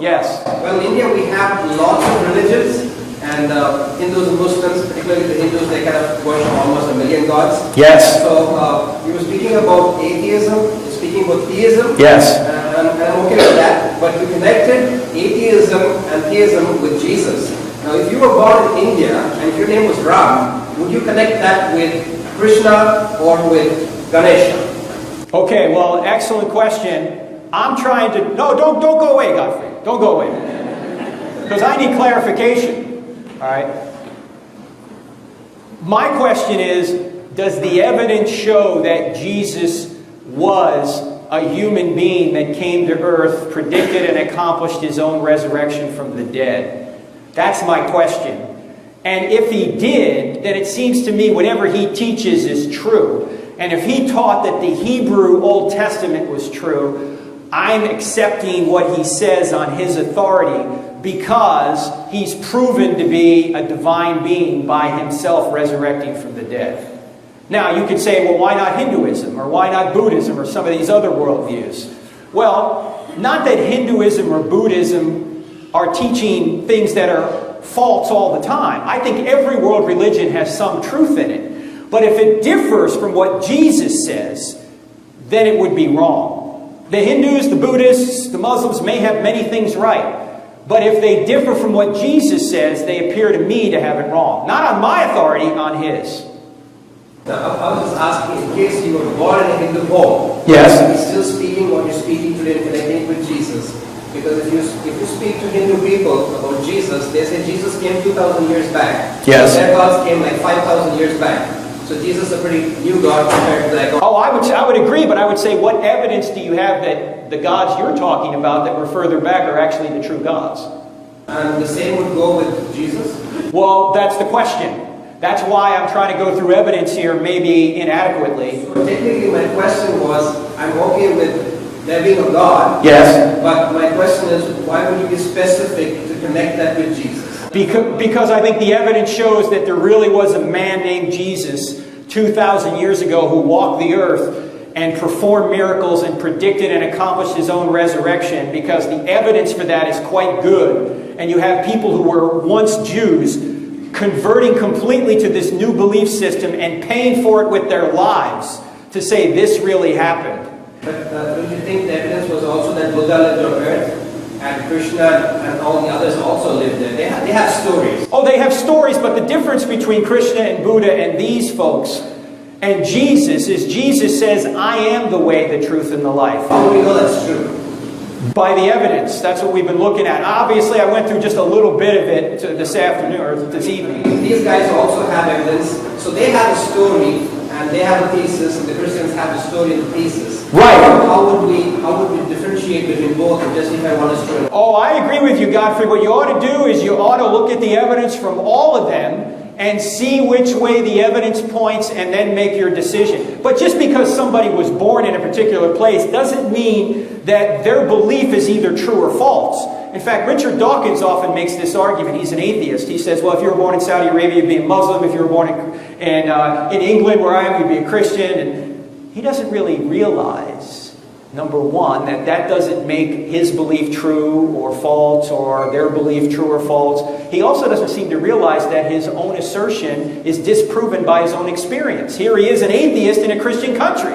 Yes. Well, in India we have lots of religions, and Hindus and Muslims, particularly the Hindus, they kind of worship almost 1 million gods. Yes. So you were speaking about atheism, speaking about theism. Yes. And I'm okay with that. But you connected atheism and theism with Jesus. Now, if you were born in India and if your name was Ram, would you connect that with Krishna or with Ganesha? Okay, well, excellent question. I'm trying to... No, don't go away, Godfrey. Don't go away. Because I need clarification. All right? My question is, does the evidence show that Jesus was a human being that came to earth, predicted and accomplished his own resurrection from the dead? That's my question. And if he did, then it seems to me whatever he teaches is true. And if he taught that the Hebrew Old Testament was true, I'm accepting what he says on his authority because he's proven to be a divine being by himself resurrecting from the dead. Now, you could say, well, why not Hinduism? Or why not Buddhism? Or some of these other worldviews? Well, not that Hinduism or Buddhism are teaching things that are false all the time. I think every world religion has some truth in it. But if it differs from what Jesus says, then it would be wrong. The Hindus, the Buddhists, the Muslims may have many things right. But if they differ from what Jesus says, they appear to me to have it wrong. Not on my authority, on his. Now, I was just asking, in case you were born in a Hindu home, yes, are you still speaking what you're speaking today and connecting with Jesus? Because if you speak to Hindu people about Jesus, they say Jesus came 2,000 years back. Yes. Their gods came like 5,000 years back. So Jesus is a pretty new God compared to that God. Oh, I would agree, but I would say, what evidence do you have that the gods you're talking about that were further back are actually the true gods? And the same would go with Jesus? Well, that's the question. That's why I'm trying to go through evidence here, maybe inadequately. So technically my question was, I'm okay with there being a God. Yes. But my question is, why would you be specific to connect that with Jesus? Because I think the evidence shows that there really was a man named Jesus 2,000 years ago who walked the earth and performed miracles and predicted and accomplished his own resurrection, because the evidence for that is quite good. And you have people who were once Jews converting completely to this new belief system and paying for it with their lives to say this really happened. But don't you think the evidence was also that Buddha lived on earth? And Krishna and all the others also lived there. They have stories. Oh, they have stories, but the difference between Krishna and Buddha and these folks and Jesus is Jesus says, I am the way, the truth, and the life. How do we know that's true? By the evidence. That's what we've been looking at. Obviously, I went through just a little bit of it this afternoon, or this evening. These guys also have evidence. So they have a story, and they have a thesis, and the Christians have a story and a thesis. Right. How would we differentiate between both and justify one as true? Oh, I agree with you, Godfrey. What you ought to do is you ought to look at the evidence from all of them and see which way the evidence points and then make your decision. But just because somebody was born in a particular place doesn't mean that their belief is either true or false. In fact, Richard Dawkins often makes this argument. He's an atheist. He says, well, if you were born in Saudi Arabia, you'd be a Muslim. If you were born in England, where I am, you'd be a Christian. And he doesn't really realize, number one, that doesn't make his belief true or false, or their belief true or false. He also doesn't seem to realize that his own assertion is disproven by his own experience. Here he is, an atheist in a Christian country.